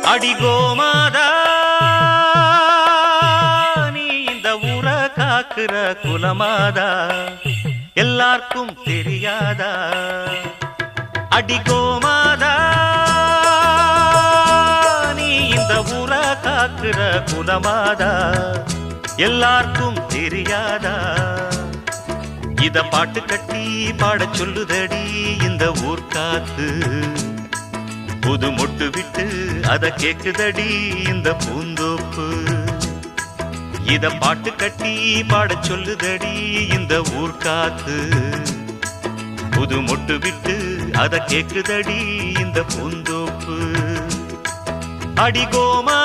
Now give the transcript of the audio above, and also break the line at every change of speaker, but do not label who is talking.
அடிகோமாதா நீ இந்த ஊர காக்குற குலமாதா எல்லாருக்கும் தெரியாதா அடிகோமாதா நீ இந்த ஊர காக்குற குலமாதா எல்லாருக்கும் தெரியாதா இத பாட்டு கட்டி பாட சொல்லுதடி இந்த ஊர் காத்து புது மொட்டு விட்டு அத கேக்குதடி இந்த பூந்தோப்பு இத பாட்டு கட்டி பாட சொல்லுதடி இந்த ஊர் காத்து புது மொட்டு விட்டு அத கேக்குதடி இந்த பூந்தோப்பு அடிகோமா